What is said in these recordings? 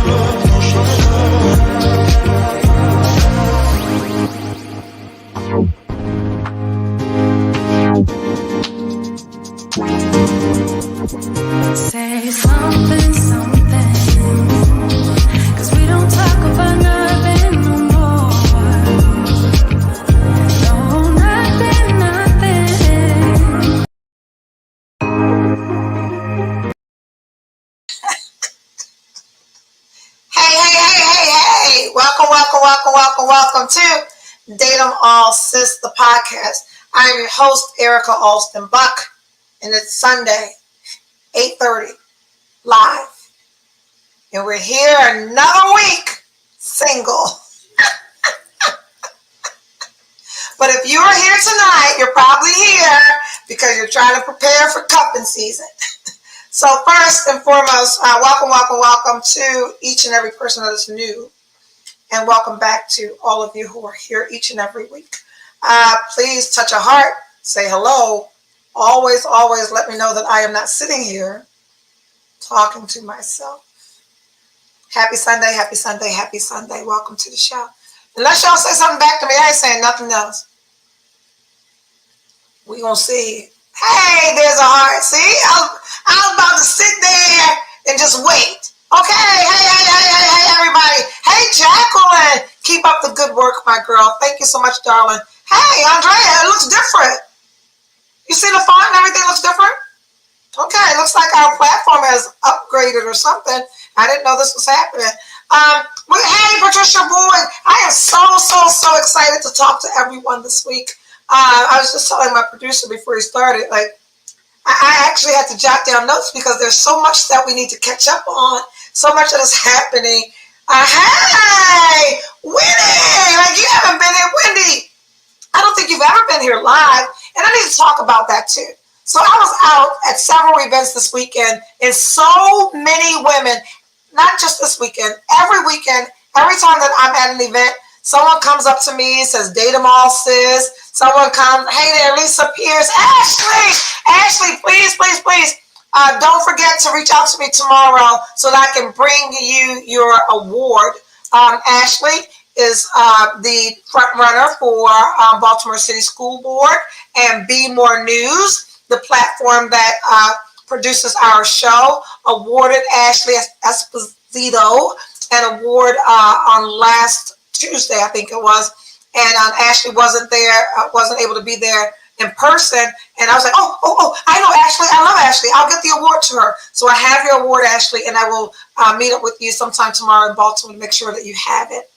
Say something, something, 'cause we don't talk about nothing no more. No, nothing, nothing. Hey. Welcome to Em All Sis, the podcast. I am your host, Erica Alston Buck, and it's Sunday, 8:30, live. And we're here another week, single. But if you are here tonight, you're probably here because you're trying to prepare for cupping season. So first and foremost, welcome to each and every person that is new. And welcome back to all of you who are here each and every week. Please touch a heart, say hello. Always let me know that I am not sitting here talking to myself. Happy Sunday. Welcome to the show. Unless y'all say something back to me, I ain't saying nothing else. We gonna see. Hey, there's a heart. See, I was about to sit there and just wait. Okay, hey, everybody. Hey, Jacqueline. Keep up the good work, my girl. Thank you so much, darling. Hey, Andrea, it looks different. You see the font and everything looks different? Okay, it looks like our platform has upgraded or something. I didn't know this was happening. Hey, Patricia Boyd. I am so excited to talk to everyone this week. I was just telling my producer before he started, like, I actually had to jot down notes because there's so much that we need to catch up on, so much that is happening. Hey, Wendy, like you haven't been here, Wendy. I don't think you've ever been here live, and I need to talk about that too. So I was out at several events this weekend, and so many women, not just this weekend, every weekend, every time that I'm at an event, someone comes up to me and says, Em All Sis. Someone comes, hey there, Lisa Pierce. Ashley, please. Don't forget to reach out to me tomorrow so that I can bring you your award. Ashley is the front runner for Baltimore City School Board and Be More News, the platform that produces our show, awarded Ashley Esposito an award on last Tuesday, I think it was. And Ashley wasn't able to be there in person. And I was like, oh, I know Ashley. I love Ashley. I'll get the award to her. So I have your award, Ashley, and I will meet up with you sometime tomorrow in Baltimore to make sure that you have it.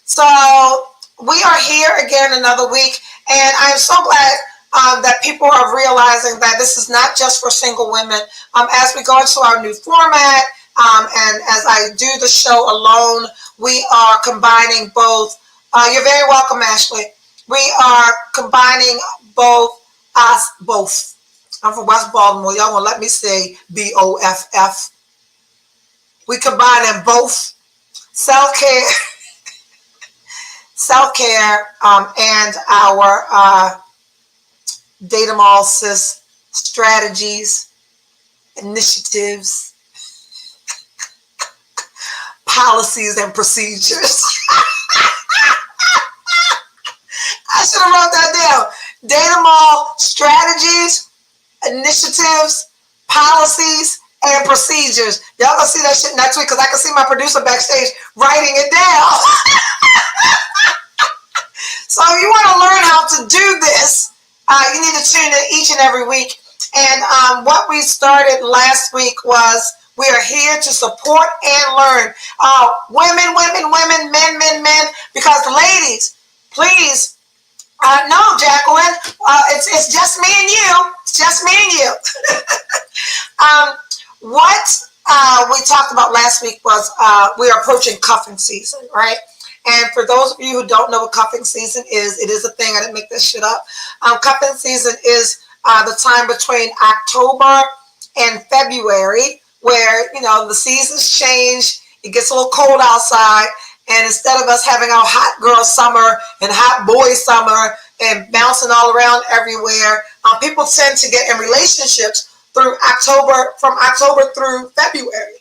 So we are here again another week. And I'm so glad that people are realizing that this is not just for single women. As we go into our new format, and as I do the show alone, we are combining both. You're very welcome, Ashley. We are combining both. I'm from West Baltimore. Y'all won't let me say BOFF. We combining both self-care, and our Em All Sis strategies, initiatives, policies, and procedures. I should have wrote that down. Em All strategies, initiatives, policies, and procedures. Y'all gonna see that shit next week because I can see my producer backstage writing it down. So if you want to learn how to do this, you need to tune in each and every week. And what we started last week was we are here to support and learn. Women, men, because ladies, please, no, Jacqueline, it's just me and you. It's just me and you. What we talked about last week was we are approaching cuffing season, right? And for those of you who don't know what cuffing season is, it is a thing. I didn't make this shit up. Cuffing season is the time between October and February where, the seasons change. It gets a little cold outside. And instead of us having our hot girl summer and hot boy summer and bouncing all around everywhere, people tend to get in relationships from October through February.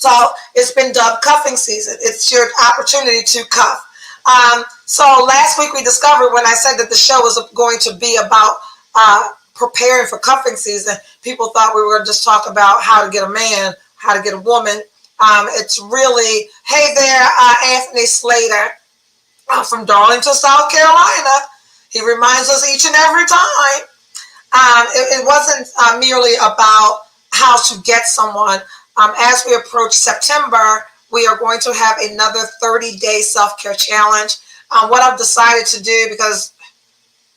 So it's been dubbed cuffing season. It's your opportunity to cuff. So last week we discovered when I said that the show was going to be about preparing for cuffing season, people thought we were going to just talk about how to get a man, how to get a woman. It's really, hey there, Anthony Slater from Darlington, South Carolina. He reminds us each and every time. It wasn't merely about how to get someone. As we approach September, we are going to have another 30-day self-care challenge. What I've decided to do, because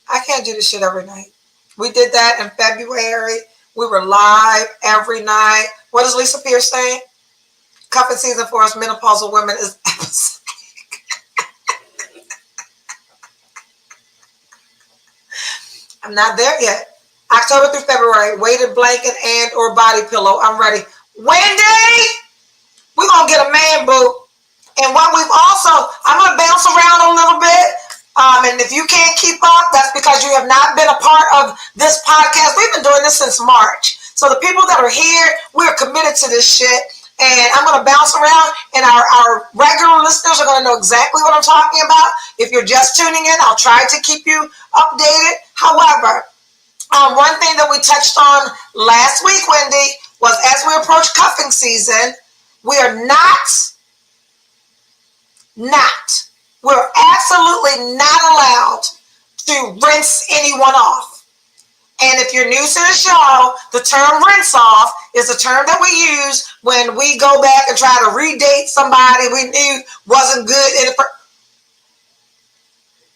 I can't do this shit every night. We did that in February. We were live every night. What is Lisa Pierce saying? Cuffing season for us menopausal women is episodic. I'm not there yet. October through February, weighted blanket and or body pillow. I'm ready. Wendy, we're going to get a man boo. And what we've also, I'm going to bounce around a little bit. And if you can't keep up, that's because you have not been a part of this podcast. We've been doing this since March. So the people that are here, we're committed to this shit. And I'm going to bounce around, and our regular listeners are going to know exactly what I'm talking about. If you're just tuning in, I'll try to keep you updated. However, one thing that we touched on last week, Wendy, was as we approach cuffing season, we are we're absolutely not allowed to rinse anyone off. And if you're new to the show, the term rinse off is a term that we use when we go back and try to redate somebody we knew wasn't good.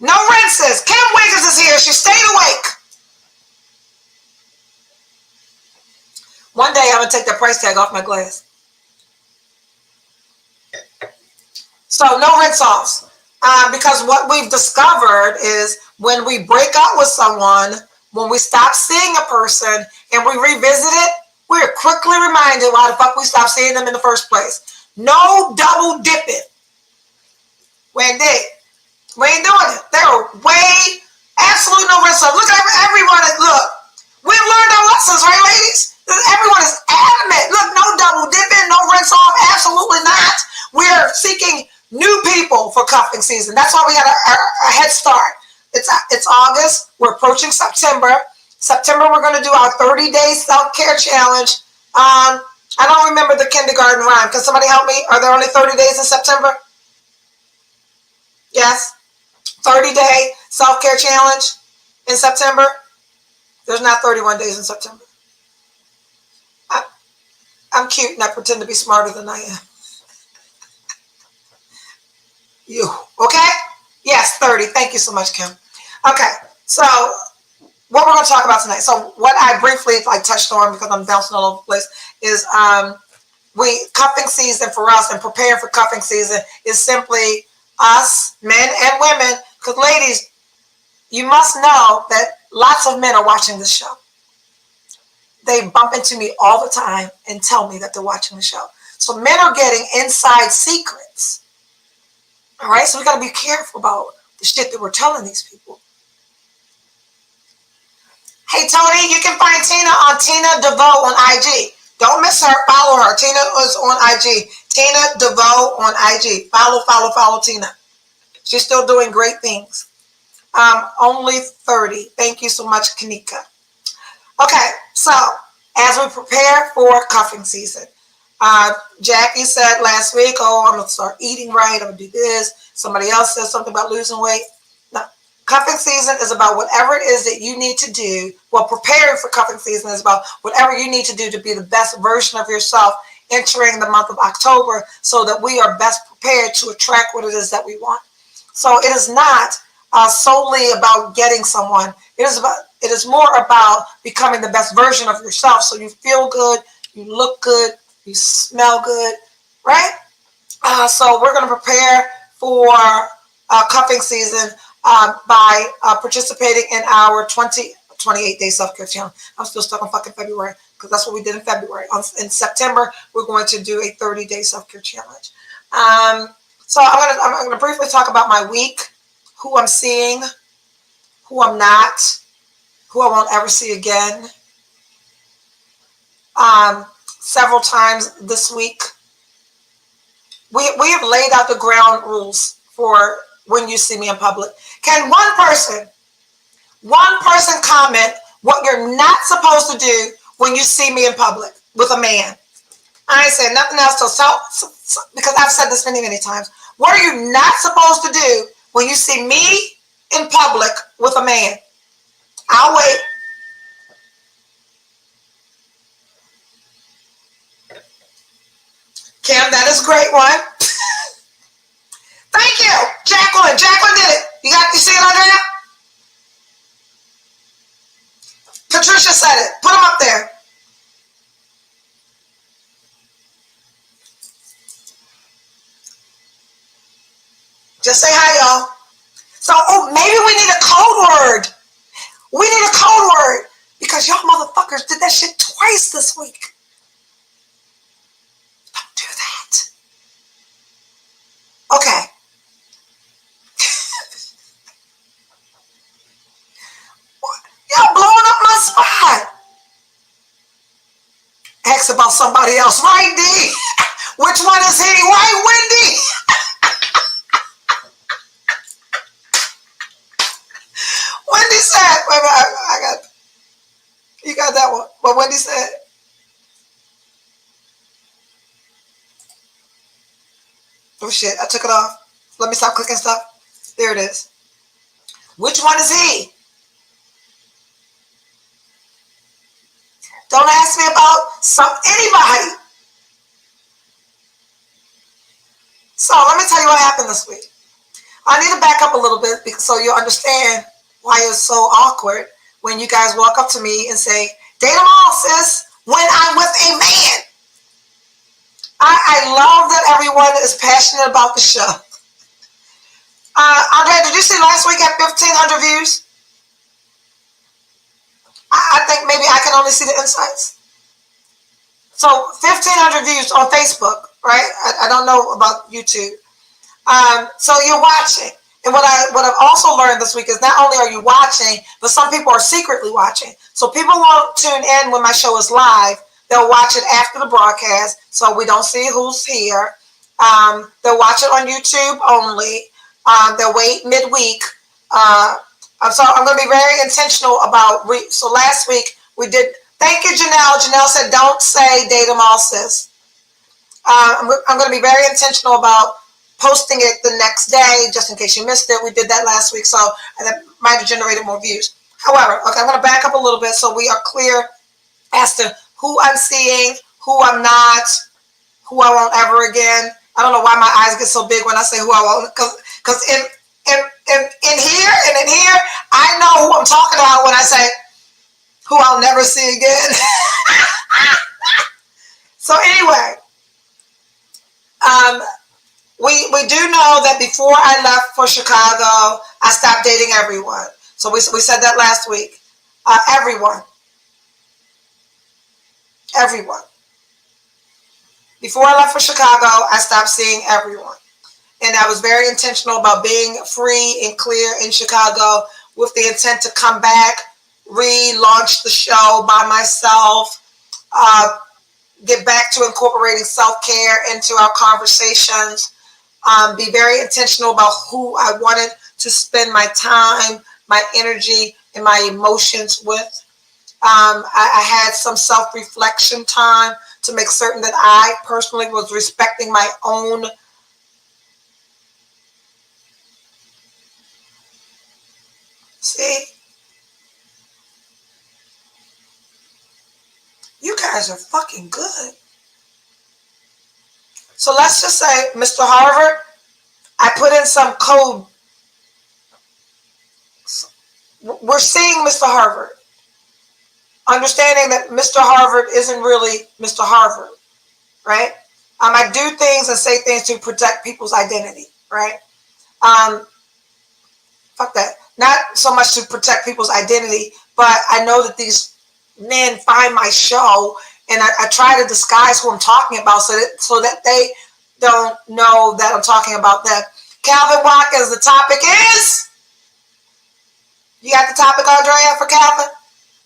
No rinses. Kim Wiggins is here. She stayed awake. One day I'm going to take the price tag off my glass. So no rinse offs. Because what we've discovered is when we break up with someone, when we stop seeing a person and we revisit it, we're quickly reminded why the fuck we stopped seeing them in the first place. No double dipping. Wendy, we ain't doing it. There are absolutely no rinse offs. Look at everyone. Look, we've learned our lessons, right, ladies? Everyone is adamant. Look, no double dipping, no rinse off. Absolutely not. We're seeking new people for cuffing season. That's why we got a head start. It's August. We're approaching September. September, we're going to do our 30-day self-care challenge. I don't remember the kindergarten rhyme. Can somebody help me? Are there only 30 days in September? Yes. 30-day self-care challenge in September. There's not 31 days in September. I'm cute and I pretend to be smarter than I am. You, okay? Yes, 30. Thank you so much, Kim. Okay, so what we're going to talk about tonight. So what I briefly touched on, because I'm bouncing all over the place, is cuffing season for us and preparing for cuffing season is simply us, men and women, because ladies, you must know that lots of men are watching this show. They bump into me all the time and tell me that they're watching the show. So men are getting inside secrets. All right, so we got to be careful about the shit that we're telling these people. Hey, Tony, you can find Tina on Tina DeVoe on IG. Don't miss her. Follow her. Tina is on IG. Tina DeVoe on IG. Follow Tina. She's still doing great things. Only 30. Thank you so much, Kanika. Okay, so as we prepare for cuffing season, Jackie said last week, I'm going to start eating right. I'm going to do this. Somebody else said something about losing weight. No, cuffing season is about whatever it is that you need to do. Well, preparing for cuffing season is about whatever you need to do to be the best version of yourself entering the month of October so that we are best prepared to attract what it is that we want. So it is not solely about getting someone. It is more about becoming the best version of yourself so you feel good, you look good, you smell good, right? So we're going to prepare for cuffing season by participating in our 28-day self-care challenge. I'm still stuck on fucking February because that's what we did in February. In September, we're going to do a 30-day self-care challenge. So I'm going to briefly talk about my week, who I'm seeing, who I'm not, who I won't ever see again. Several times this week, we have laid out the ground rules for when you see me in public. Can one person comment what you're not supposed to do when you see me in public with a man? I ain't saying nothing else because I've said this many times. What are you not supposed to do when you see me in public with a man? I'll wait. Kim, that is a great one. Thank you, Jacqueline. Jacqueline did it. You see it, Andrea? Patricia said it. Put them up there. Just say hi, y'all. So, maybe we need a code word. We need a code word because y'all motherfuckers did that shit twice this week. Don't do that. Okay. Y'all blowing up my spot. Ask about somebody else. Right, D? Which one is he? Right, Wendy? Wendy said, wait, I got, you got that one. What Wendy said. Oh shit, I took it off. Let me stop clicking stuff. There it is. Which one is he? Don't ask me about anybody. So let me tell you what happened this week. I need to back up a little bit so you'll understand why it's so awkward when you guys walk up to me and say, date them all, sis, when I'm with a man. I love that everyone is passionate about the show. Andrea, did you see last week at 1,500 views? I think maybe I can only see the insights. So 1,500 views on Facebook, right? I don't know about YouTube. So you're watching. And what I've also learned this week is not only are you watching, but some people are secretly watching. So people won't tune in when my show is live. They'll watch it after the broadcast, so we don't see who's here. They'll watch it on YouTube only. They'll wait midweek. So I'm going to be very intentional about. So last week we did. Thank you, Janelle. Janelle said, "Don't say date them all, sis." I'm going to be very intentional about posting it the next day, just in case you missed it. We did that last week, so that might have generated more views. However, okay, I'm going to back up a little bit so we are clear as to who I'm seeing, who I'm not, who I won't ever again. I don't know why my eyes get so big when I say who I won't, because in here and in here, I know who I'm talking about when I say who I'll never see again. So anyway, we do know that before I left for Chicago, I stopped dating everyone. So we said that last week. Everyone. Before I left for Chicago, I stopped seeing everyone. And I was very intentional about being free and clear in Chicago with the intent to come back, relaunch the show by myself, get back to incorporating self-care into our conversations, be very intentional about who I wanted to spend my time, my energy, and my emotions with. I had some self-reflection time to make certain that I personally was respecting my own See? You guys are fucking good. So let's just say, Mr. Harvard, I put in some code. We're seeing Mr. Harvard. Understanding that Mr. Harvard isn't really Mr. Harvard, right? I do things and say things to protect people's identity, right? Fuck that. Not so much to protect people's identity, but I know that these men find my show, and I try to disguise who I'm talking about so that they don't know that I'm talking about them. Calvin Watkins, the topic is. You got the topic, Andrea, for Calvin?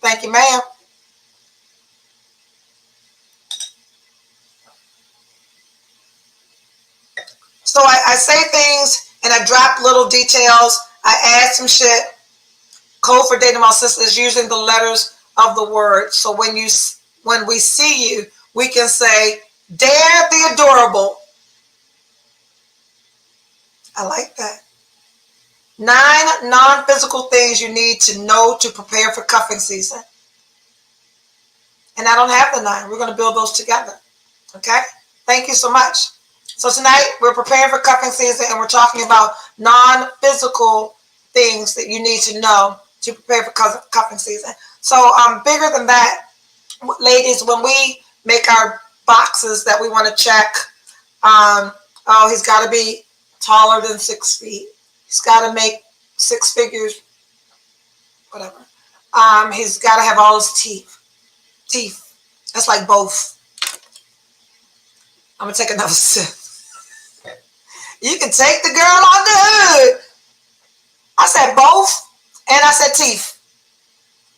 Thank you, ma'am. So I say things and I drop little details. I add some shit. Code for dating my sister is using the letters of the word. So when we see you, we can say, "Dare the adorable." I like that. 9 non-physical things you need to know to prepare for cuffing season. And I don't have the 9. We're going to build those together. Okay? Thank you so much. So tonight we're preparing for cuffing season and we're talking about non-physical things that you need to know to prepare for cuffing season. So bigger than that, ladies, when we make our boxes that we want to check, oh, he's got to be taller than 6 feet. He's got to make 6 figures, whatever. He's got to have all his teeth. That's like both. I'm going to take another sip. You can take the girl on the hood. I said both, and I said teeth.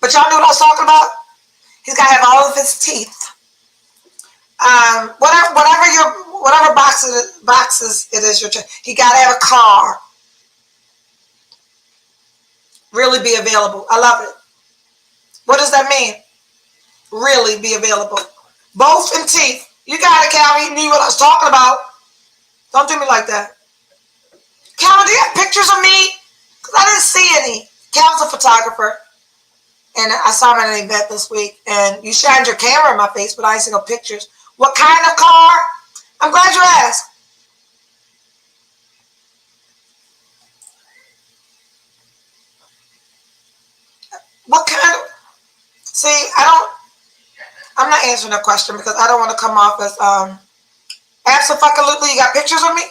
But y'all knew what I was talking about? He's got to have all of his teeth. Whatever boxes it is, he got to have a car. Really be available. I love it. What does that mean? Really be available. Both and teeth. You got it, Calvin. You knew what I was talking about. Don't do me like that. Calvin, do you have pictures of me? Because I didn't see any. Calvin's a photographer. And I saw him at an event this week. And you shined your camera in my face, but I didn't see no pictures. What kind of car? I'm glad you asked. What kind of... See, I'm not answering that question because I don't want to come off as... Absolutely, you got pictures of me?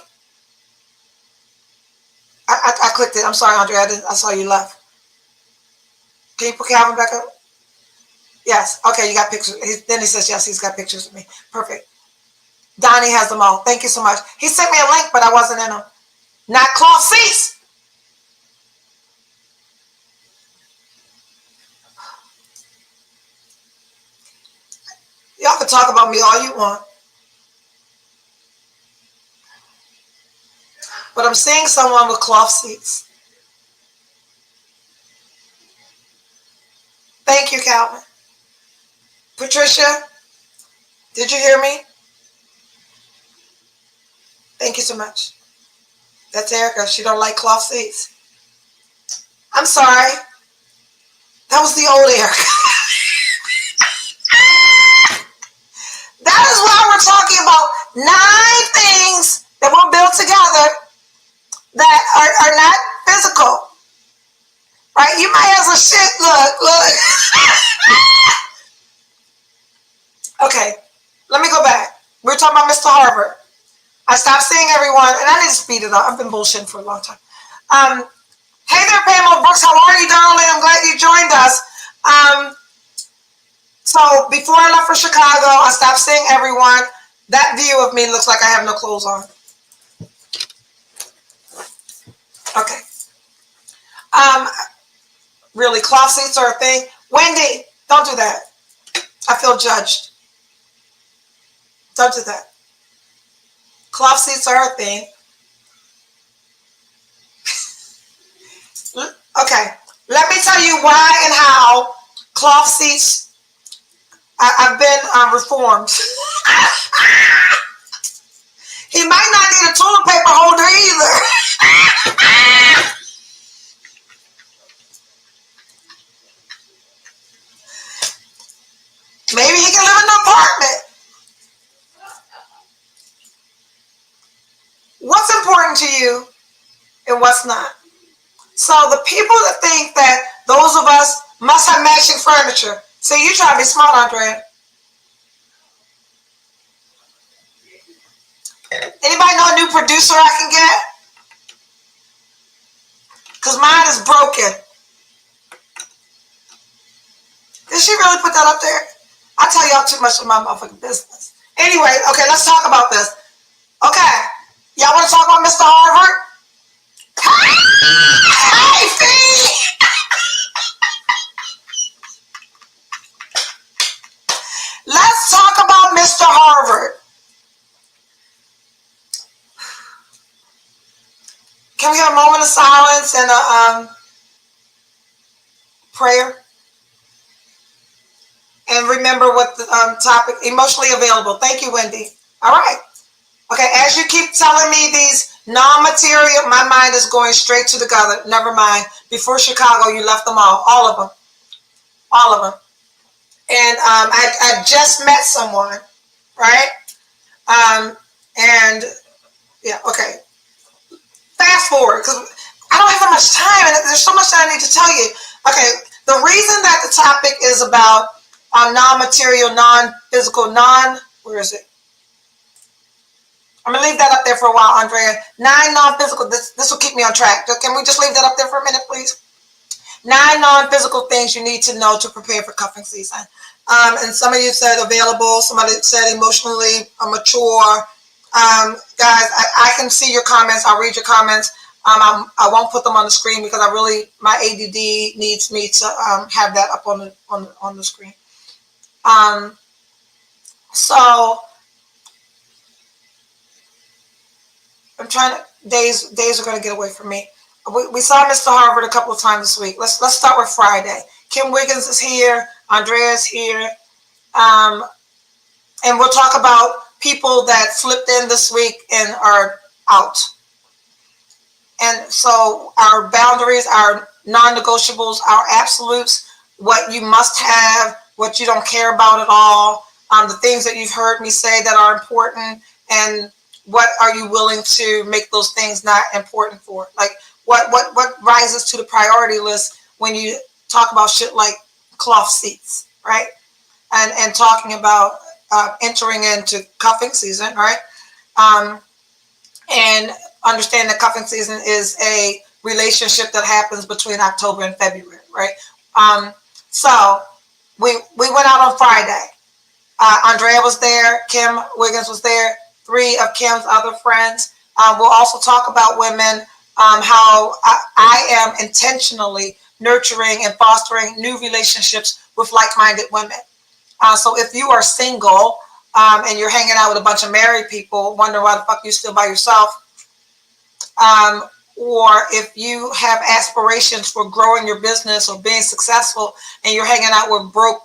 I clicked it. I'm sorry, Andre. I saw you left. Can you put Calvin back up? Yes. Okay, you got pictures. Then he says, yes, he's got pictures of me. Perfect. Donnie has them all. Thank you so much. He sent me a link, but I wasn't in them. Not cloth seats. Y'all can talk about me all you want. But I'm seeing someone with cloth seats. Thank you, Calvin. Patricia, did you hear me? Thank you so much. That's Erica. She don't like cloth seats. I'm sorry. That was the old Erica. That is why we're talking about 9 things that we'll build together that are not physical. Right? You might have some shit. Look. Okay, let me go back. We were talking about Mr. Harvard. I stopped seeing everyone, and I need to speed it up. I've been bullshitting for a long time. Hey there, Pamela Brooks. How are you, darling? I'm glad you joined us. So before I left for Chicago, I stopped seeing everyone. That view of me looks like I have no clothes on. Okay. Really, cloth seats are a thing? Wendy, don't do that. I feel judged. Don't do that. Cloth seats are a thing. Okay, let me tell you why and how cloth seats, I've been reformed. He might not need a toilet paper holder either. Maybe he can live in an apartment. What's important to you and what's not? So the people that think that those of us must have matching furniture. See, you try to be smart, Andrea. Anybody know a new producer I can get? Because mine is broken. Did she really put that up there? I tell y'all too much of my motherfucking business. Anyway, okay, let's talk about this. Okay, y'all want to talk about Mr. Harvard? Hey, Fee! Let's talk about Mr. Harvard. Can we have a moment of silence and a prayer? And remember what the topic, emotionally available. Thank you, Wendy. All right. Okay, as you keep telling me these non-material, my mind is going straight to the gutter. Never mind. Before Chicago, you left them all of them. All of them. And I just met someone, right? And yeah, okay. Fast forward, because I don't have that much time, and there's so much that I need to tell you. Okay, the reason that the topic is about non-material, non-physical, where is it? I'm going to leave that up there for a while, Andrea. 9 non-physical, this will keep me on track. Can we just leave that up there for a minute, please? 9 non-physical things you need to know to prepare for cuffing season. And some of you said available, somebody said emotionally mature. Guys, I can see your comments. I'll read your comments. I won't put them on the screen because my ADD needs me to have that up on the screen. So I'm trying to, days are going to get away from me. We saw Mr. Harvard a couple of times this week. Let's start with Friday. Kim Wiggins is here. Andrea's here. And we'll talk about people that slipped in this week and are out. And so our boundaries, our non-negotiables, our absolutes, what you must have, what you don't care about at all, the things that you've heard me say that are important, and what are you willing to make those things not important for? Like what rises to the priority list when you talk about shit like cloth seats, right? And talking about entering into cuffing season, right? And understand that cuffing season is a relationship that happens between October and February, right? So we went out on Friday. Andrea was there. Kim Wiggins was there. 3 of Kim's other friends. We'll also talk about women, how I am intentionally nurturing and fostering new relationships with like-minded women. So if you are single and you're hanging out with a bunch of married people, wondering why the fuck you're still by yourself, or if you have aspirations for growing your business or being successful and you're hanging out with broke,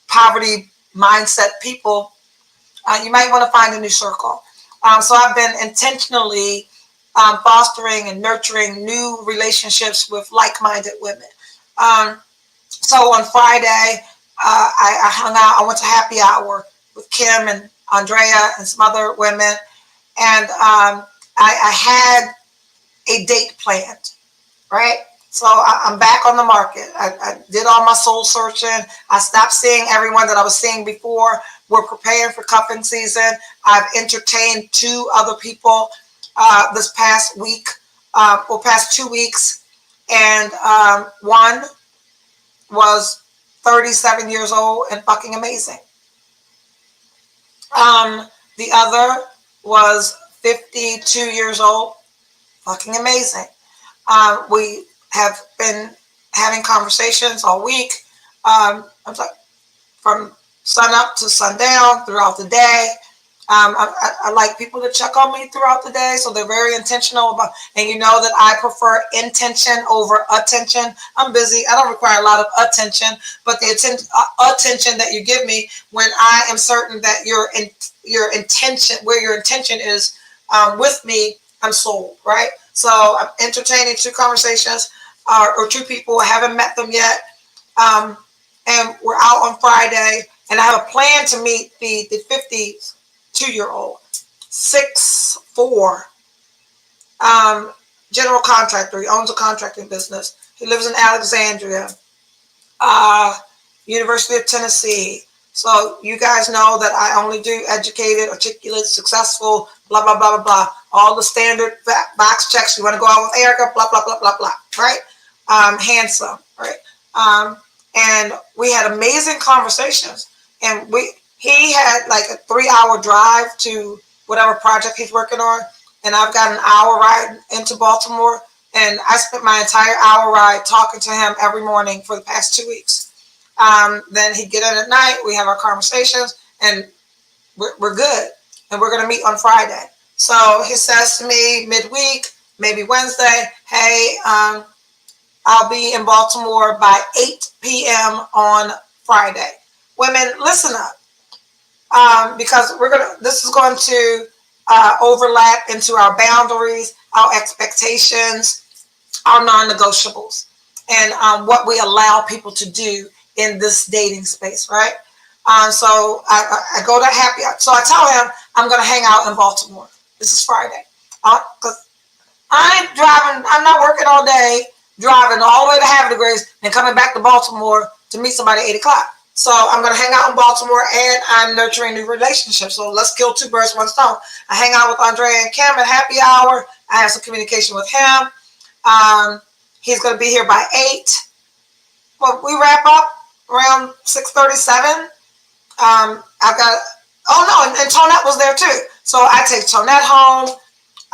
poverty mindset people, you might want to find a new circle. So I've been intentionally fostering and nurturing new relationships with like-minded women. So on Friday, I hung out. I went to happy hour with Kim and Andrea and some other women, and I had a date planned, right? So I'm back on the market. I did all my soul searching. I stopped seeing everyone that I was seeing before. We're preparing for cuffing season. I've entertained 2 other people this past week, or past 2 weeks, and one was 37 years old and fucking amazing. The other was 52 years old, fucking amazing. We have been having conversations all week. From sun up to sundown throughout the day. I like people to check on me throughout the day, so they're very intentional about, and you know that I prefer intention over attention. I'm busy. I don't require a lot of attention, but the attention that you give me when I am certain that your intention, where your intention is with me, I'm sold, right? So I'm entertaining 2 conversations or 2 people. I haven't met them yet. And we're out on Friday, and I have a plan to meet the 52-year-old, 6'4", general contractor. He owns a contracting business. He lives in Alexandria, University of Tennessee. So you guys know that I only do educated, articulate, successful, blah, blah, blah, blah, blah. All the standard box checks. You want to go out with Erica, blah, blah, blah, blah, blah, right? Handsome, right? And we had amazing conversations. And he had like a 3-hour drive to whatever project he's working on. And I've got an hour ride into Baltimore. And I spent my entire hour ride talking to him every morning for the past 2 weeks. Then he'd get in at night. We have our conversations, and we're good. And we're going to meet on Friday. So he says to me midweek, maybe Wednesday. Hey, I'll be in Baltimore by 8 p.m. on Friday. Women, listen up, because this is going to overlap into our boundaries, our expectations, our non-negotiables, and what we allow people to do in this dating space, right? So I go to happy hour. So I tell him I'm going to hang out in Baltimore. This is Friday. Because I ain't driving, I'm not working all day, driving all the way to Havertide Grace and coming back to Baltimore to meet somebody at 8 o'clock. So I'm going to hang out in Baltimore, and I'm nurturing new relationships. So let's kill two birds, one stone. I hang out with Andrea and Kim at happy hour. I have some communication with him. He's going to be here by 8. Well, we wrap up around 6:37. I've got, and Tonette was there too. So I take Tonette home,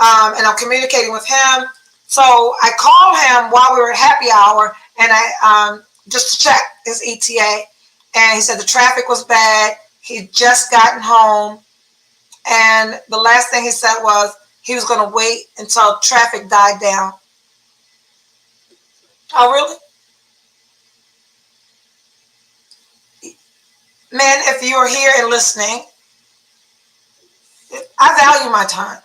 and I'm communicating with him. So I called him while we were at happy hour, and I just to check his ETA. And he said the traffic was bad. He'd just gotten home. And the last thing he said was he was going to wait until traffic died down. Oh, really? Men, if you're here and listening, I value my time.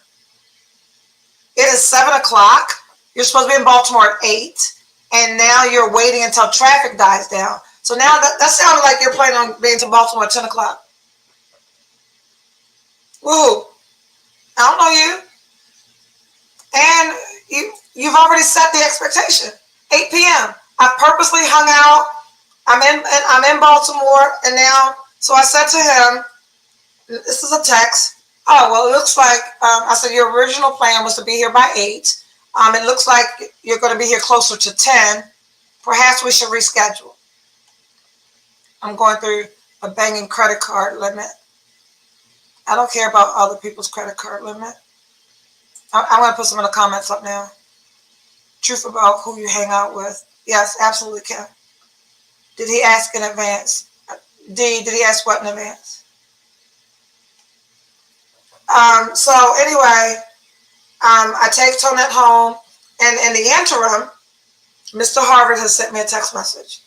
It is 7 o'clock. You're supposed to be in Baltimore at 8. And now you're waiting until traffic dies down. So now that sounded like you're planning on being to Baltimore at 10 o'clock. Woo! I don't know you. And you've already set the expectation. 8 p.m. I purposely hung out. I'm in Baltimore, and now, so I said to him, this is a text. Oh, well, it looks like, I said, your original plan was to be here by 8. It looks like you're going to be here closer to 10. Perhaps we should reschedule. I'm going through a banging credit card limit. I don't care about other people's credit card limit. I'm going to put some in the comments up now. Truth about who you hang out with. Yes, absolutely can. Did he ask in advance? Did he ask what in advance? So anyway, I take Tonette home, and in the interim, Mr. Harvard has sent me a text message.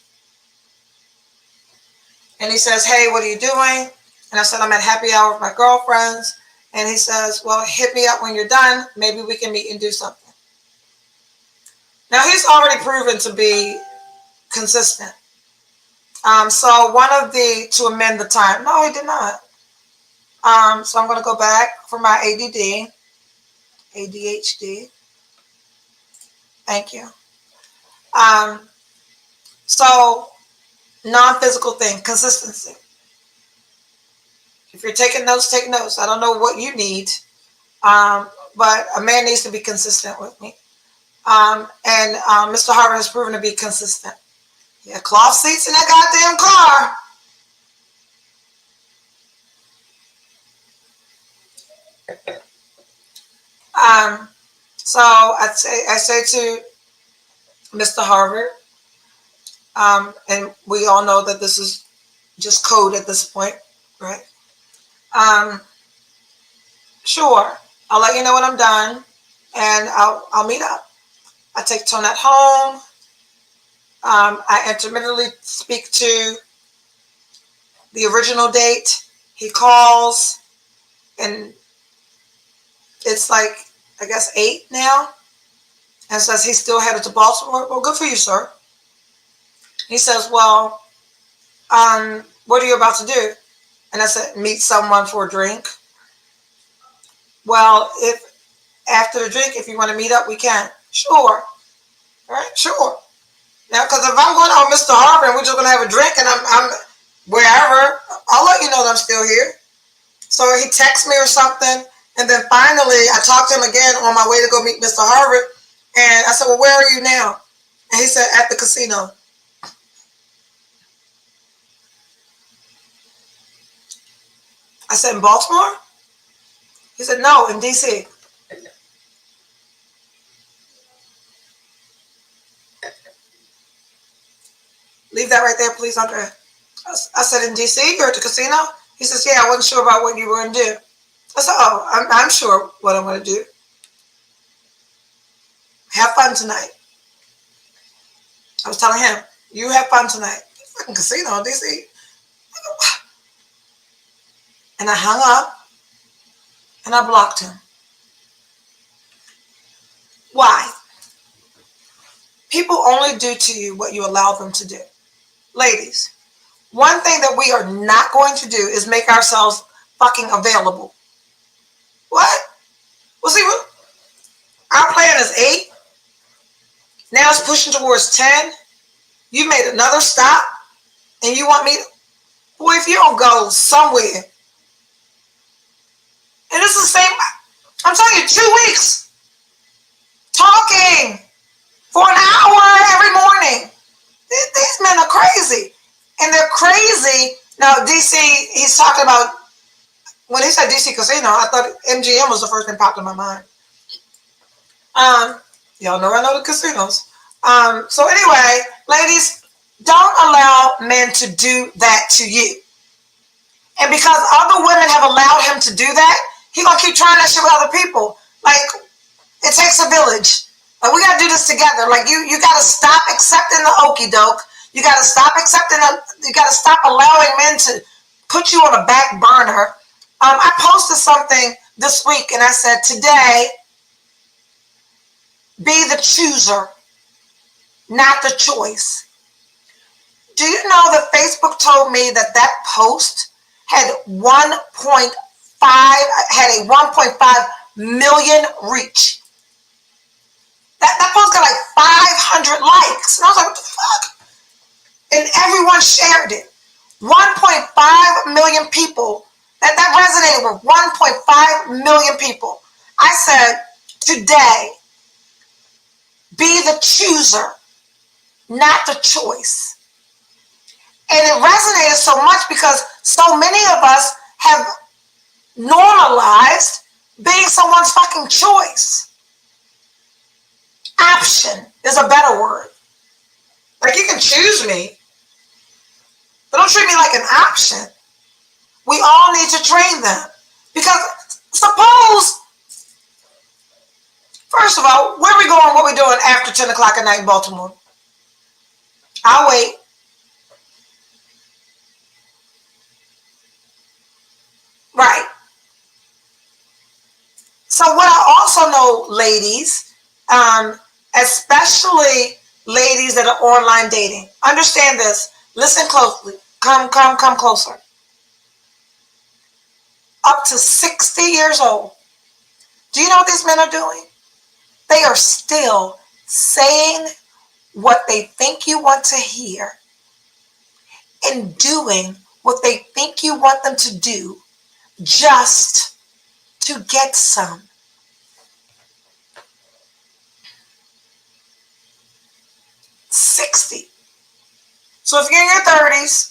And he says, hey, what are you doing? And I said, I'm at happy hour with my girlfriends. And he says, well, hit me up when you're done. Maybe we can meet and do something. Now, he's already proven to be consistent. So one of to amend the time. No, he did not. So I'm going to go back for my ADHD. Thank you. So non-physical thing, consistency. If you're taking notes, take notes. I don't know what you need, but a man needs to be consistent with me. And Mr. Harvard has proven to be consistent. Yeah, cloth seats in that goddamn car. So I say to Mr. Harvard, and we all know that this is just code at this point, right? Sure, I'll let you know when I'm done, and I'll meet up. I take Tonette home. I intermittently speak to the original date. He calls, and it's like, I guess 8 now, and says he's still headed to Baltimore. Well, good for you, sir. He says, well, what are you about to do? And I said, meet someone for a drink. Well, if after the drink, if you want to meet up, we can. Sure. All right, sure. Now, because if I'm going out with Mr. Harvard and we're just going to have a drink and I'm wherever, I'll let you know that I'm still here. So he texts me or something. And then finally, I talked to him again on my way to go meet Mr. Harvard. And I said, well, where are you now? And he said, at the casino. I said, in Baltimore? He said, no, in D.C. Leave that right there, please, Andrea. I said, in D.C., you're at the casino? He says, yeah, I wasn't sure about what you were going to do. I said, oh, I'm sure what I'm going to do. have fun tonight. I was telling him, you have fun tonight. Fucking casino in DC. And I hung up and I blocked him. Why? People only do to you what you allow them to do. Ladies, one thing that we are not going to do is make ourselves fucking available. What? Well, see, our plan is 8. Now it's pushing towards 10. You made another stop, and you want me to... Boy, if you don't go somewhere... And this is the same... I'm telling you, 2 weeks. Talking for an hour every morning. These men are crazy. And they're crazy. Now, DC, he's talking about... When he said DC Casino, I thought MGM was the first thing popped in my mind. Y'all know I know the casinos. So anyway, ladies, don't allow men to do that to you. And because other women have allowed him to do that, he's going to keep trying that shit with other people. Like, it takes a village. Like, we got to do this together. Like, you got to stop accepting the okie doke. You got to stop you got to stop allowing men to put you on a back burner. I posted something this week and I said, today, be the chooser, not the choice. Do you know that Facebook told me that post had 1.5 million reach? That post got like 500 likes. And I was like, what the fuck? And everyone shared it. 1.5 million people. That resonated with 1.5 million people. I said, today, be the chooser, not the choice. And it resonated so much because so many of us have normalized being someone's fucking choice. Option is a better word. Like, you can choose me, but don't treat me like an option. We all need to train them. Because suppose, first of all, where are we going, what are we doing after 10 o'clock at night in Baltimore? I'll wait. Right. So what I also know, ladies, especially ladies that are online dating, understand this. Listen closely. Come closer. Up to 60 years old. Do you know what these men are doing? They are still saying what they think you want to hear and doing what they think you want them to do just to get some. $60. So if you're in your 30s,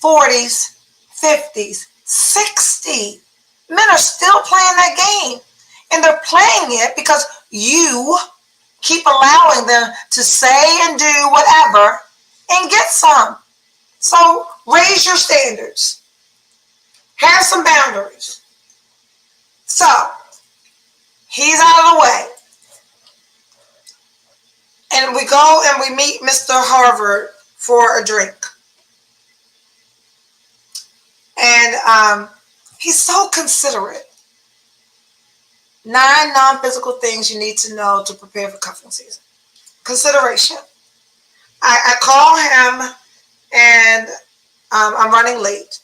40s, 50s, 60, men are still playing that game. And they're playing it because you keep allowing them to say and do whatever and get some. So raise your standards. Have some boundaries. So he's out of the way. And we go and we meet Mr. Harvard for a drink. And he's so considerate. 9 non-physical things you need to know to prepare for cuffing season. Consideration. I call him and I'm running late.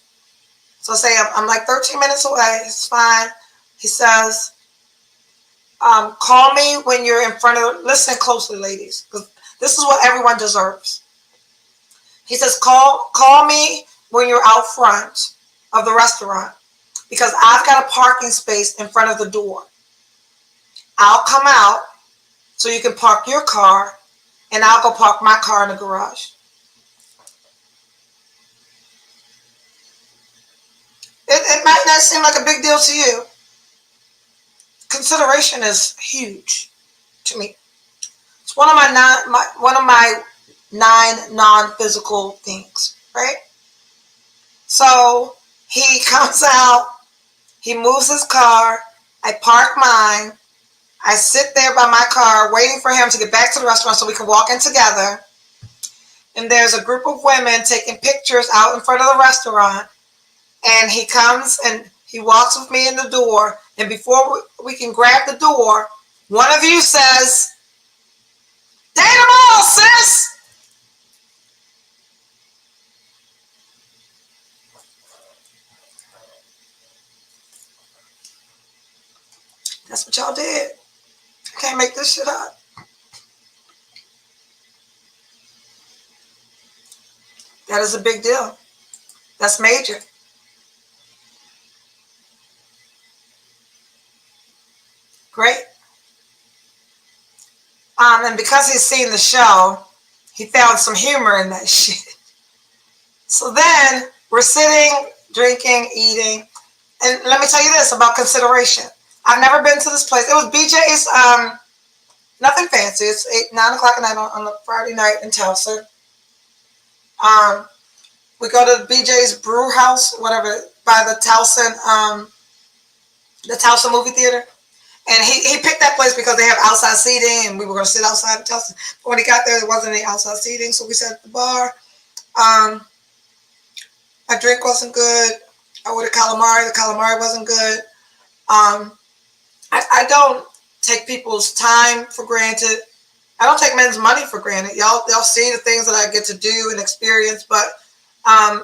So I say I'm like 13 minutes away. It's fine. He says, call me when you're in front of... Listen closely, ladies, because this is what everyone deserves. He says, call me when you're out front of the restaurant because I've got a parking space in front of the door. I'll come out so you can park your car and I'll go park my car in the garage. It might not seem like a big deal to you. Consideration is huge to me. It's one of my 9 non-physical things, right? So he comes out, he moves his car, I park mine, I sit there by my car waiting for him to get back to the restaurant so we can walk in together. And there's a group of women taking pictures out in front of the restaurant. And he comes and he walks with me in the door. And before we can grab the door, one of you says, "Date them all, sis." That's what y'all did. I can't make this shit up. That is a big deal. That's major. Great. And because he's seen the show, he found some humor in that shit. So then we're sitting, drinking, eating. And let me tell you this about consideration. I've never been to this place. It was BJ's, nothing fancy. It's 9 o'clock at night on a Friday night in Tulsa. We go to BJ's Brew House, whatever, by the Tulsa movie theater. And he picked that place because they have outside seating, and we were going to sit outside in Tulsa. But when he got there, there wasn't any outside seating, so we sat at the bar. My drink wasn't good. I ordered calamari. The calamari wasn't good. I don't take people's time for granted. I don't take men's money for granted. Y'all see the things that I get to do and experience. But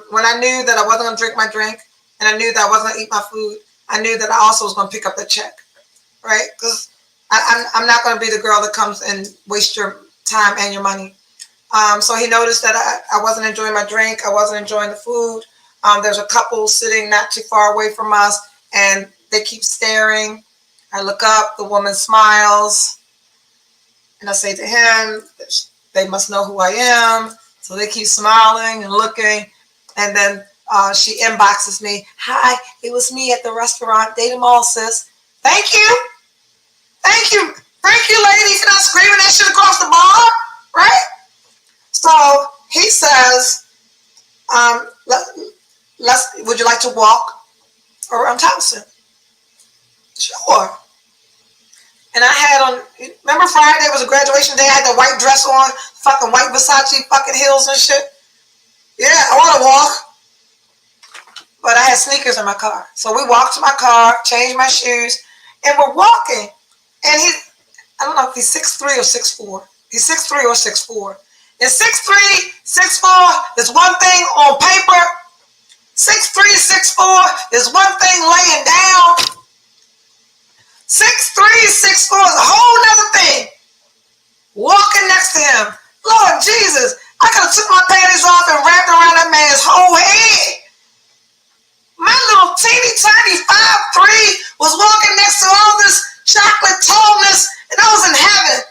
when I knew that I wasn't going to drink my drink, and I knew that I wasn't going to eat my food, I knew that I also was going to pick up the check, right? Because I'm not going to be the girl that comes and waste your time and your money. So he noticed that I wasn't enjoying my drink. I wasn't enjoying the food. There's a couple sitting not too far away from us, and they keep staring. I look up, the woman smiles, and I say to him, they must know who I am. So they keep smiling and looking, and then she inboxes me, "Hi, it was me at the restaurant. Date them all, sis." Thank you. Thank you. Thank you, ladies. You're not screaming that shit across the bar, right? So he says, would you like to walk around Thompson? Sure. And I had on, remember Friday was a graduation day? I had the white dress on, fucking white Versace fucking heels and shit. Yeah, I want to walk. But I had sneakers in my car. So we walked to my car, changed my shoes, and we're walking. And I don't know if he's 6'3" or 6'4". He's 6'3" or 6'4". And 6'3", 6'4" is one thing on paper. 6'3", 6'4" is one thing laying down. 6'3", 6'4" is a whole nother thing. Walking next to him. Lord Jesus, I could have took my panties off and wrapped around that man's whole head. My little teeny tiny 5'3" was walking next to all this chocolate tallness, and I was in heaven.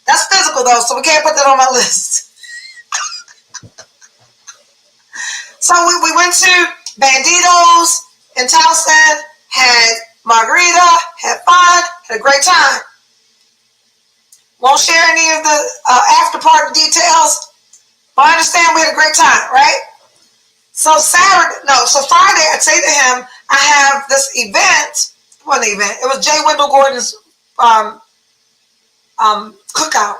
That's physical though, so we can't put that on my list. So we went to Banditos in Towson, had margarita, had fun, had a great time. Won't share any of the after party details, but I understand we had a great time, right? So Friday, I'd say to him, I have this event. It wasn't an event. It was Jay Wendell Gordon's cookout,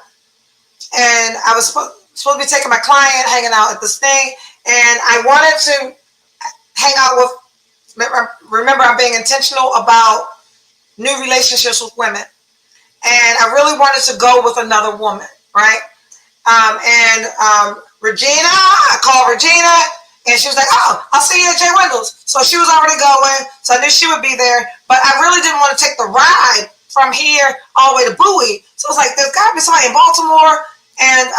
and I was supposed to be taking my client, hanging out at this thing, and I wanted to hang out with. Remember, I'm being intentional about new relationships with women, and I really wanted to go with another woman, right? Regina, I called Regina, and she was like, "Oh, I'll see you at Jay Wendell's." So she was already going, so I knew she would be there, but I really didn't want to take the ride from here all the way to Bowie. So I was like, there's got to be somebody in Baltimore, and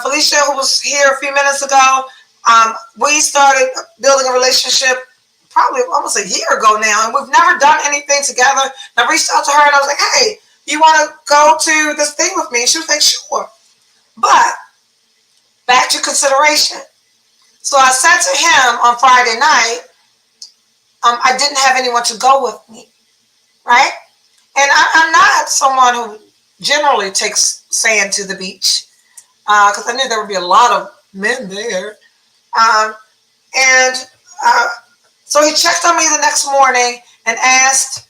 Felicia, who was here a few minutes ago, we started building a relationship probably almost a year ago now, and we've never done anything together. And I reached out to her, and I was like, "Hey, you want to go to this thing with me?" And she was like, "Sure." But back to consideration. So I said to him on Friday night, I didn't have anyone to go with me, right? And I'm not someone who generally takes sand to the beach, because I knew there would be a lot of men there. So he checked on me the next morning and asked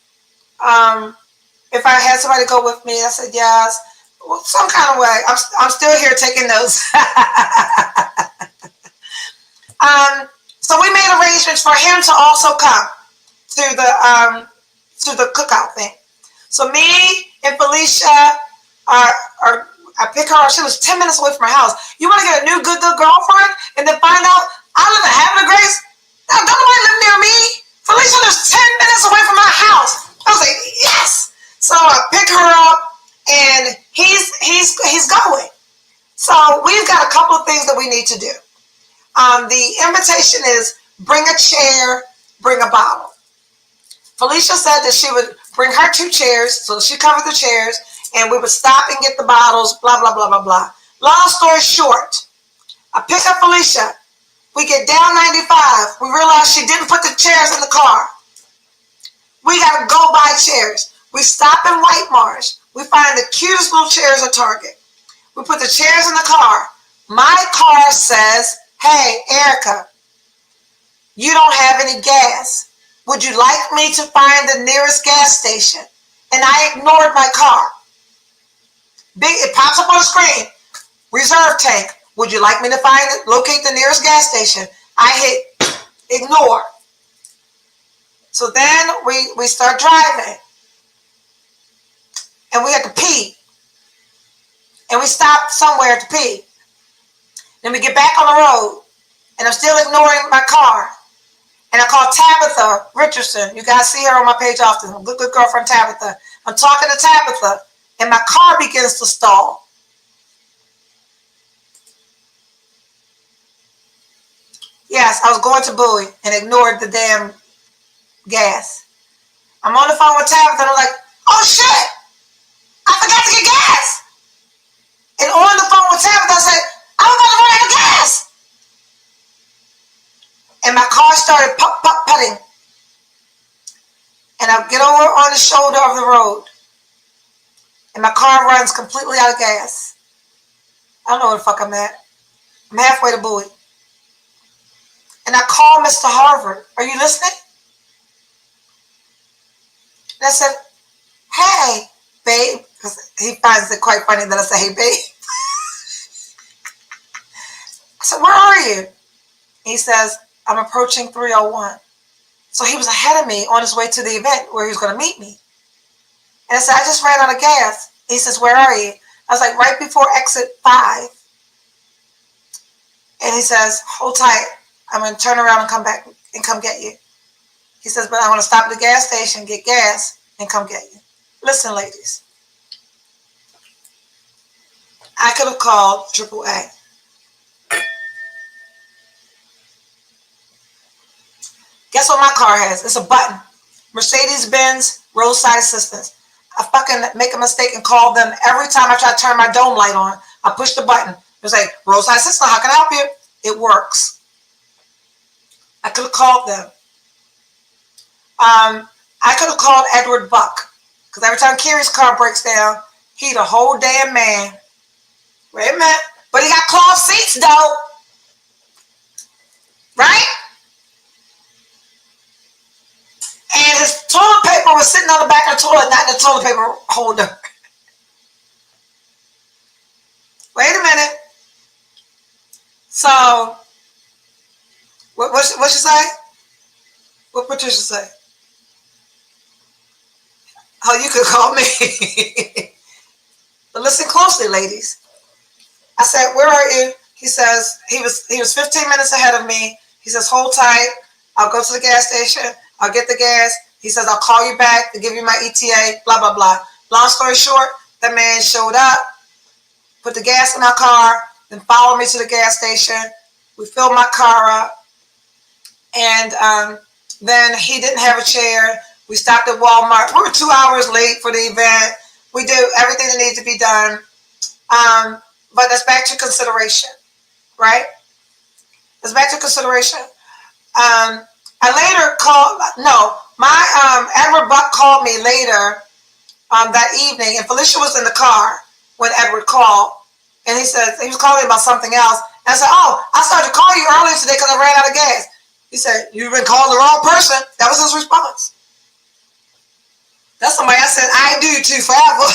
If I had somebody go with me, I said yes. Well, some kind of way. I'm still here taking notes. So we made arrangements for him to also come to the cookout thing. So me and Felicia are I pick her up. She was 10 minutes away from her house. You want to get a new good girlfriend and then find out I live in Heaven of Grace? Now, don't nobody live near me. Felicia lives 10 minutes away from my house. I was like, yes. So I pick her up and he's going. So we've got a couple of things that we need to do. The invitation is bring a chair, bring a bottle. Felicia said that she would bring her 2 chairs, so she covered the chairs, and we would stop and get the bottles, blah, blah, blah, blah, blah. Long story short, I pick up Felicia. We get down 95. We realize she didn't put the chairs in the car. We got to go buy chairs. We stop in White Marsh. We find the cutest little chairs at Target. We put the chairs in the car. My car says, hey, Erica, you don't have any gas. Would you like me to find the nearest gas station? And I ignored my car. It pops up on the screen. Reserve tank. Would you like me to locate the nearest gas station? I hit ignore. So then we start driving. And we had to pee. And we stopped somewhere to pee. Then we get back on the road. And I'm still ignoring my car. And I call Tabitha Richardson. You guys see her on my page often. Good girlfriend Tabitha. I'm talking to Tabitha. And my car begins to stall. Yes, I was going to Bowie and ignored the damn gas. I'm on the phone with Tabitha and I'm like, oh shit, I forgot to get gas. And on the phone with Tabitha, I said, I'm about to run out of gas. And my car started putting. And I get over on the shoulder of the road. And my car runs completely out of gas. I don't know where the fuck I'm at. I'm halfway to Bowie. And I call Mr. Harvard. Are you listening? And I said, hey, babe. Because he finds it quite funny that I say, hey, babe. I said, where are you? And he says, I'm approaching 301. So he was ahead of me on his way to the event where he was going to meet me. And I said, I just ran out of gas. He says, where are you? I was like, right before exit 5. And he says, hold tight. I'm going to turn around and come back and come get you. He says, but I want to stop at the gas station, get gas, and come get you. Listen, ladies. I could have called AAA. Guess what my car has? It's a button. Mercedes-Benz roadside assistance. I fucking make a mistake and call them every time I try to turn my dome light on. I push the button. It's like, roadside assistance, how can I help you? It works. I could have called them. I could have called Edward Buck. Because every time Kiri's car breaks down, he the whole damn man. Wait a minute. But he got cloth seats, though. Right? And his toilet paper was sitting on the back of the toilet, not in the toilet paper holder. Wait a minute. So, what she say? What Patricia say? Oh, you could call me. But listen closely, ladies. I said, where are you? He says, he was 15 minutes ahead of me. He says, hold tight. I'll go to the gas station. I'll get the gas. He says, I'll call you back to give you my ETA, blah, blah, blah. Long story short, the man showed up, put the gas in my car, then followed me to the gas station. We filled my car up. And then he didn't have a chair. We stopped at Walmart. We were 2 hours late for the event. We did everything that needed to be done. But that's back to consideration, right? That's back to consideration. I later called, Edward Buck called me later that evening, and Felicia was in the car when Edward called, and he said, he was calling about something else. And I said, oh, I started to call you earlier today because I ran out of gas. He said, you've been calling the wrong person. That was his response. That's somebody I said I do to forever.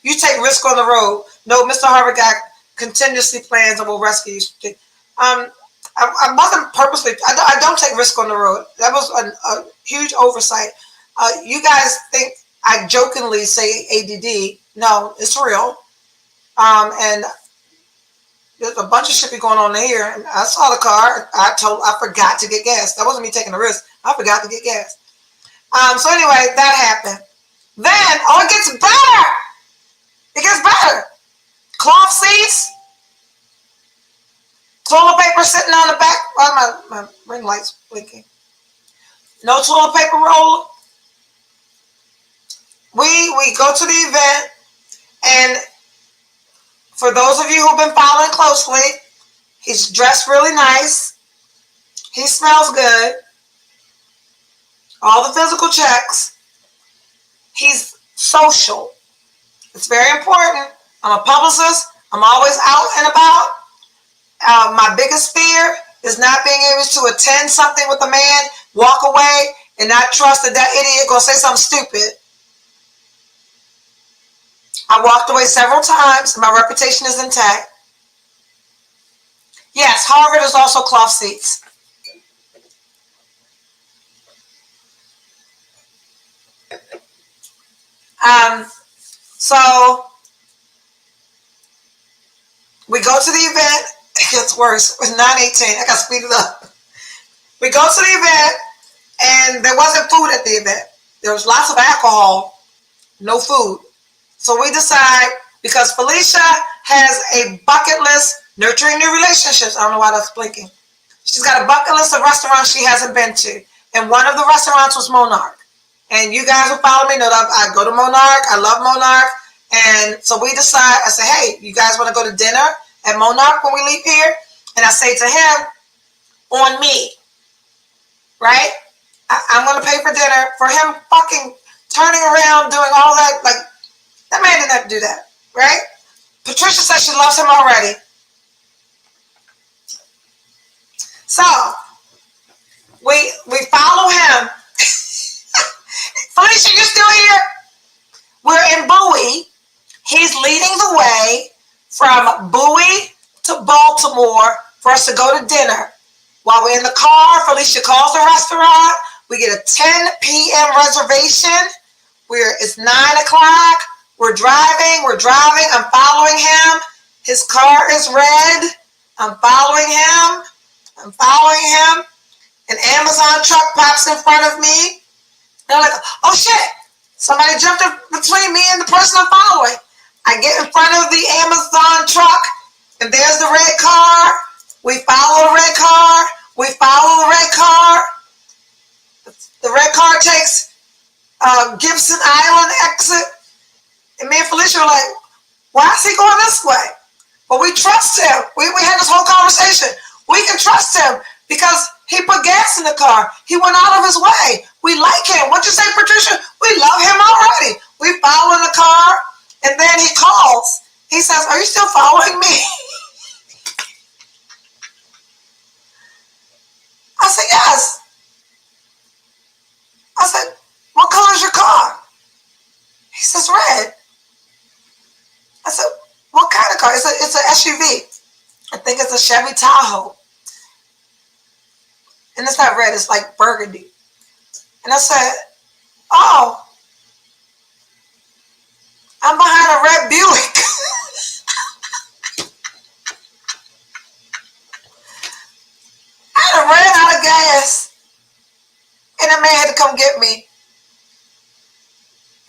You take risk on the road. No, Mr. Harvard got contingency plans and will rescue you. I wasn't purposely. I don't take risk on the road. That was a huge oversight. You guys think I jokingly say ADD? No, it's real. And there's a bunch of shit going on here. And I saw the car. I forgot to get gas. That wasn't me taking a risk. I forgot to get gas. So anyway, that happened. Then, it gets better. It gets better. Cloth seats. Toilet paper sitting on the back. Oh, my ring light's blinking. No toilet paper roll. We go to the event, and for those of you who've been following closely, he's dressed really nice. He smells good. All the physical checks. He's social. It's very important. I'm a publicist. I'm always out and about. My biggest fear is not being able to attend something with a man, walk away, and not trust that idiot gonna say something stupid. I walked away several times. My reputation is intact. Yes, Harvard is also cloth seats. So we go to the event. It gets worse. It was 9:18. I got to speed it up. We go to the event, and there wasn't food at the event. There was lots of alcohol, no food. So we decide, because Felicia has a bucket list, nurturing new relationships. I don't know why that's blinking. She's got a bucket list of restaurants she hasn't been to. And one of the restaurants was Monarch. And you guys who follow me know that I go to Monarch. I love Monarch. And so we decide, I say, hey, you guys want to go to dinner at Monarch when we leave here? And I say to him, on me, right? I'm going to pay for dinner. For him fucking turning around, doing all that, like, that man didn't have to do that, right? Patricia says she loves him already. So, we follow him. Felicia, you still here? We're in Bowie. He's leading the way from Bowie to Baltimore for us to go to dinner. While we're in the car, Felicia calls the restaurant. We get a 10 p.m. reservation. It's 9 o'clock. We're driving. I'm following him. His car is red. I'm following him. An Amazon truck pops in front of me. And I'm like, oh shit. Somebody jumped in between me and the person I'm following. I get in front of the Amazon truck, and there's the red car. We follow the red car. The red car takes Gibson Island exit. And me and Felicia were like, why is he going this way? But we trust him. We had this whole conversation. We can trust him because he put gas in the car. He went out of his way. We like him. What'd you say, Patricia? We love him already. We follow in the car, and then he calls. He says, are you still following me? I said, yes. I said, what color is your car? He says, red. I said, what kind of car? It's an SUV. I think it's a Chevy Tahoe. And it's not red, it's like burgundy. And I said, oh, I'm behind a red Buick. I done ran out of gas. And the man had to come get me.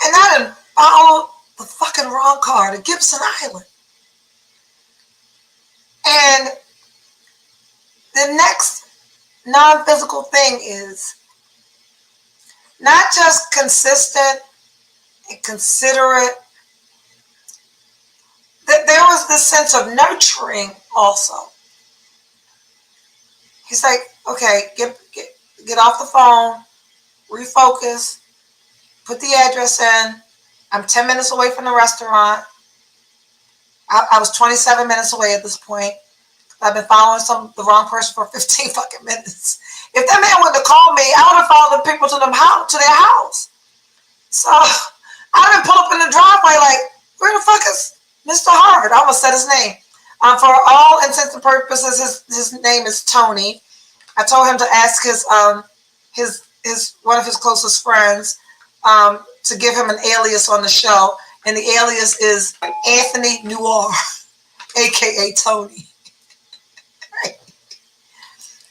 And I done followed the fucking wrong car to Gibson Island. And the next non-physical thing is not just consistent and considerate. That there was this sense of nurturing also. He's like, okay, get off the phone, refocus, put the address in. I'm 10 minutes away from the restaurant. I was 27 minutes away at this point. I've been following the wrong person for 15 fucking minutes. If that man wouldn't have called me, I would have followed the people to their house. So I didn't pull up in the driveway like, where the fuck is Mr. Harvard? I almost said his name. For all intents and purposes, his name is Tony. I told him to ask his one of his closest friends to give him an alias on the show, and the alias is Anthony Noir, aka Tony. Right?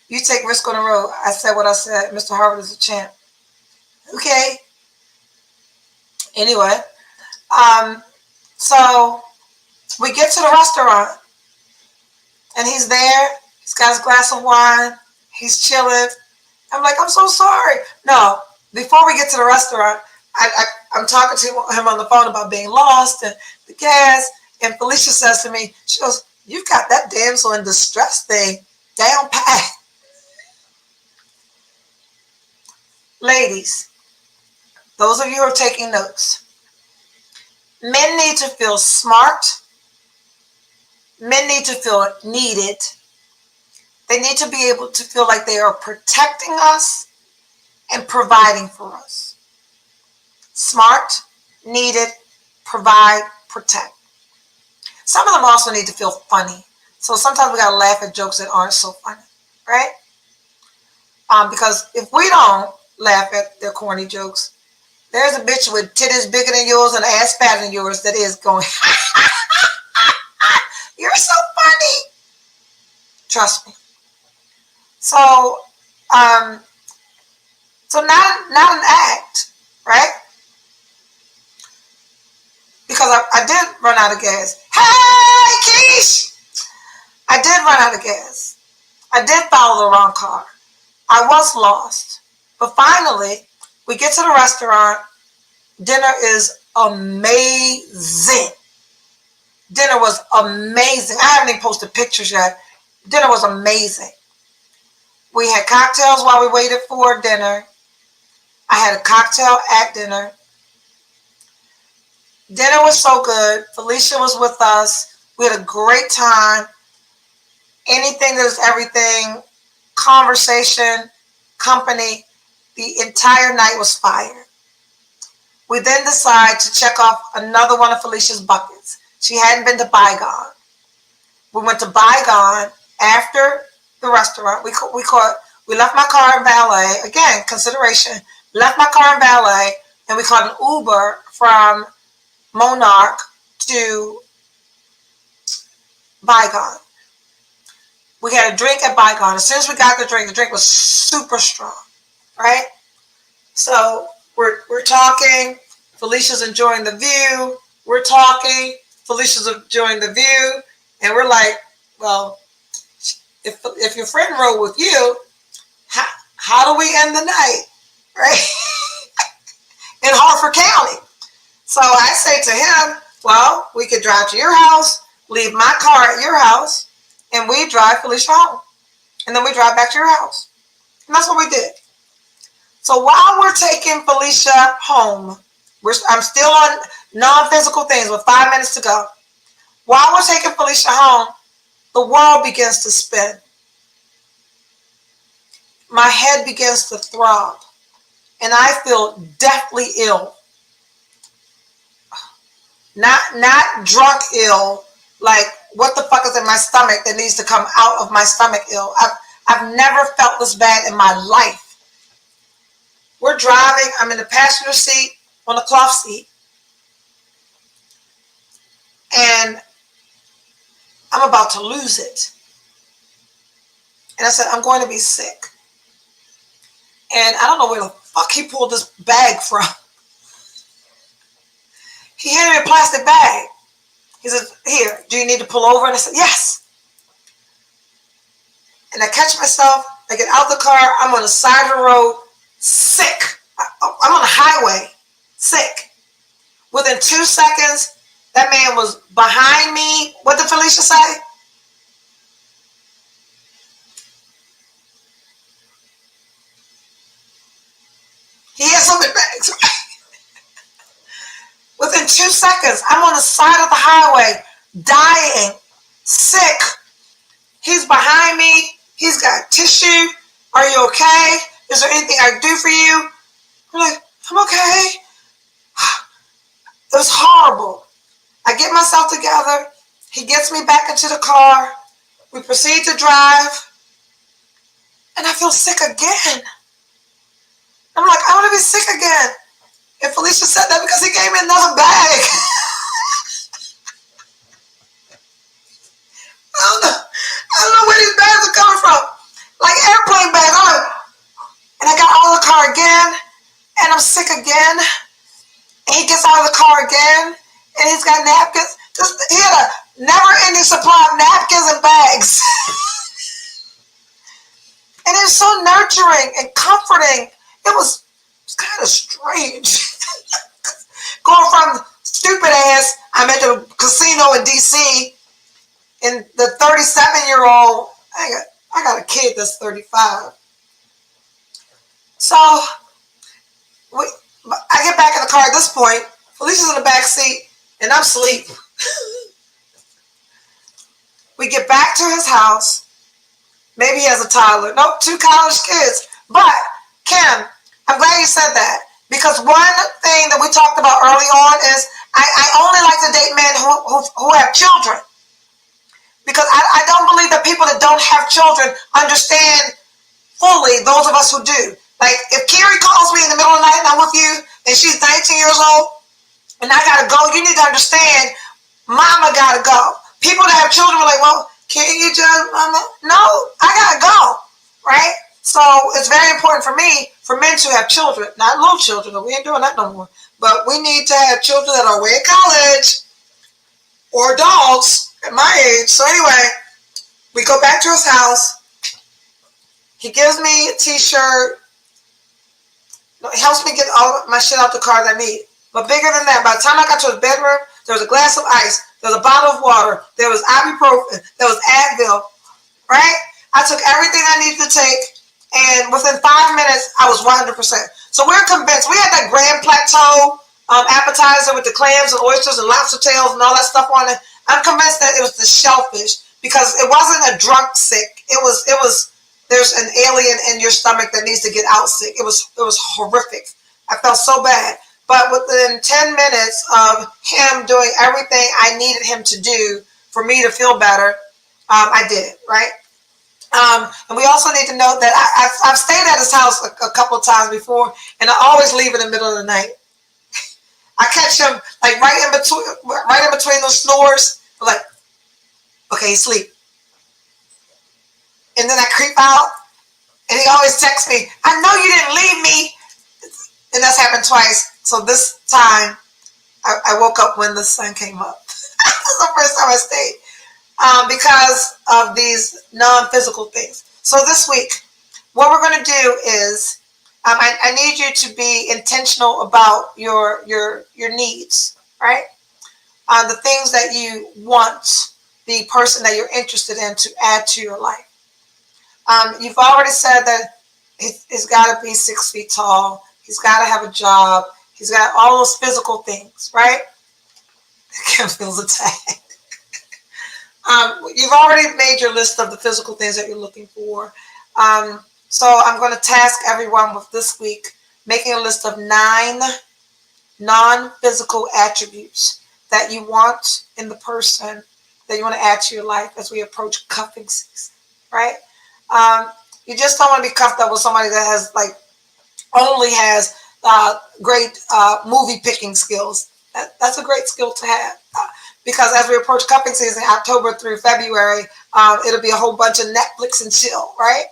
You take risk on the road. I said what I said. Mr. Harvard is a champ. Okay. Anyway, so we get to the restaurant, and he's there. He's got his glass of wine. He's chilling. I'm like, I'm so sorry. No, before we get to the restaurant, I'm talking to him on the phone about being lost and the gas. And Felicia says to me, she goes, you've got that damsel in distress thing down pat. Ladies, those of you who are taking notes, men need to feel smart. Men need to feel needed. They need to be able to feel like they are protecting us and providing for us. Smart, needed, provide, protect. Some of them also need to feel funny. So sometimes we got to laugh at jokes that aren't so funny, right? Because if we don't laugh at their corny jokes, there's a bitch with titties bigger than yours and ass fatter than yours that is going, you're so funny. Trust me. So, not an act, right? Because I did run out of gas. Hey, Keish! I did run out of gas. I did follow the wrong car. I was lost. But finally, we get to the restaurant. Dinner is amazing. Dinner was amazing. I haven't even posted pictures yet. Dinner was amazing. We had cocktails while we waited for dinner. I had a cocktail at dinner. Dinner was so good. Felicia was with us. We had a great time. Anything that is everything. Conversation, company. The entire night was fire. We then decided to check off another one of Felicia's buckets. She hadn't been to Bygone. We went to Bygone after the restaurant. We left my car in valet. Again, consideration. Left my car in valet, and we called an Uber from Monarch to Bygone. We had a drink at Bygone. As soon as we got the drink was super strong, right? So we're talking. Felicia's enjoying the view. We're talking. Felicia's enjoying the view, and we're like, well, if your friend rode with you, how do we end the night, right? In Harford County. So I say to him, well, we could drive to your house, leave my car at your house, and we drive Felicia home. And then we drive back to your house. And that's what we did. So while we're taking Felicia home, I'm still on non-physical things with 5 minutes to go. While we're taking Felicia home, the world begins to spin. My head begins to throb, and I feel deathly ill. Not drunk ill, like what the fuck is in my stomach that needs to come out of my stomach ill. I've never felt this bad in my life. We're driving. I'm in the passenger seat on the cloth seat, and I'm about to lose it. And I said, I'm going to be sick. And I don't know where the fuck he pulled this bag from. He handed me a plastic bag. He said, here, do you need to pull over? And I said, yes. And I catch myself. I get out the car. I'm on the side of the road, sick. I'm on the highway, sick. Within 2 seconds, that man was behind me. What did Felicia say? He had so many bags, right? Within 2 seconds, I'm on the side of the highway, dying, sick. He's behind me. He's got tissue. Are you okay? Is there anything I can do for you? I'm like, I'm okay. It was horrible. I get myself together. He gets me back into the car. We proceed to drive. And I feel sick again. I'm like, I want to be sick again. And Felicia said that because he gave me another bag. I don't know where these bags are coming from. Like airplane bags. And I got out of the car again. And I'm sick again. And he gets out of the car again. And he's got napkins. He had a never-ending supply of napkins and bags. And it was so nurturing and comforting. It was kind of strange. Going from stupid ass, I'm at the casino in DC, and the 37-year-old, I got a kid that's 35. So I get back in the car at this point. Felicia's in the back seat, and I'm asleep. We get back to his house. Maybe he has a toddler. Nope, 2 college kids. But, Kim, I'm glad you said that. Because one thing that we talked about early on is I only like to date men who have children. Because I don't believe that people that don't have children understand fully those of us who do. Like, if Carrie calls me in the middle of the night and I'm with you, and she's 19 years old, and I gotta go, you need to understand, mama gotta go. People that have children are like, well, can't you just, mama? No, I gotta go, right? So it's very important for me, for men to have children, not little children, we ain't doing that no more. But we need to have children that are away at college, or adults at my age. So anyway, we go back to his house. He gives me a t-shirt. He helps me get all my shit out the car that I need. But bigger than that, by the time I got to his bedroom, there was a glass of ice, there was a bottle of water, there was ibuprofen, there was Advil, right? I took everything I needed to take, and within 5 minutes, I was 100%. So we're convinced. We had that Grand Plateau appetizer with the clams and oysters and lobster tails and all that stuff on it. I'm convinced that it was the shellfish, because it wasn't a drunk sick. It was there's an alien in your stomach that needs to get out sick. It was horrific. I felt so bad. But within 10 minutes of him doing everything I needed him to do for me to feel better, I did, right? And we also need to note that I've stayed at his house a couple of times before, and I always leave in the middle of the night. I catch him like right in between those snores. I'm like, okay, he's asleep. And then I creep out, and he always texts me, I know you didn't leave me. And that's happened twice. So this time, I woke up when the sun came up. That's the first time I stayed. Because of these non-physical things. So this week, what we're going to do is, I need you to be intentional about your needs, right? The things that you want the person that you're interested in to add to your life. You've already said that he's got to be 6 feet tall. He's got to have a job. He's got all those physical things, right? Kim feels attacked. You've already made your list of the physical things that you're looking for. So I'm going to task everyone with this week making a list of 9 non-physical attributes that you want in the person that you want to add to your life as we approach cuffing season, right? You just don't want to be cuffed up with somebody that has only has great movie picking skills. That's a great skill to have. Because as we approach cuffing season, October through February, it'll be a whole bunch of Netflix and chill, right?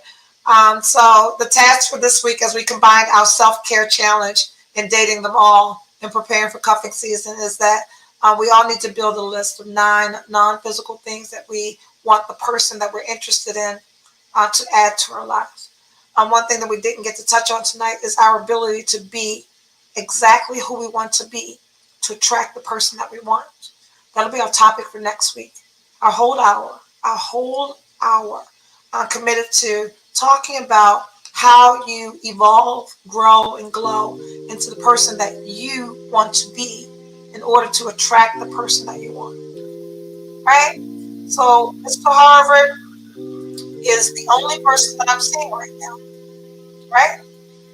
So the task for this week as we combine our self-care challenge in dating them all and preparing for cuffing season is that we all need to build a list of 9 non-physical things that we want the person that we're interested in to add to our lives. One thing that we didn't get to touch on tonight is our ability to be exactly who we want to be to attract the person that we want. That'll be our topic for next week. Our whole hour committed to talking about how you evolve, grow, and glow into the person that you want to be in order to attract the person that you want. Right? So Mr. Harvard is the only person that I'm seeing right now. Right?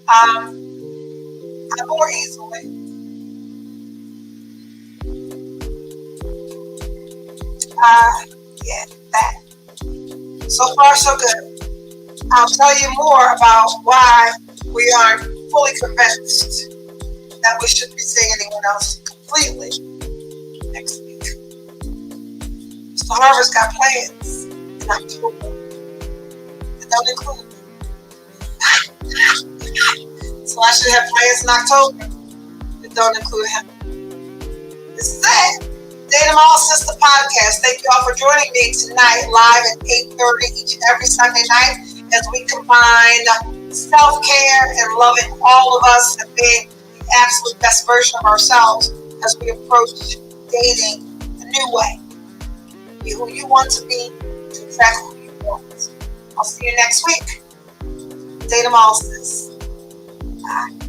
I'm more easily. Yeah, that. So far, so good. I'll tell you more about why we aren't fully convinced that we should be seeing anyone else completely next week. Mr. Harvard's got plans in October that don't include me. So I should have plans in October that don't include him. This is it. Em All Sis podcast. Thank you all for joining me tonight live at 8:30 each and every Sunday night as we combine self-care and loving all of us and being the absolute best version of ourselves as we approach dating a new way. Be who you want to be to attract who you want. I'll see you next week. Em All Sis. Bye.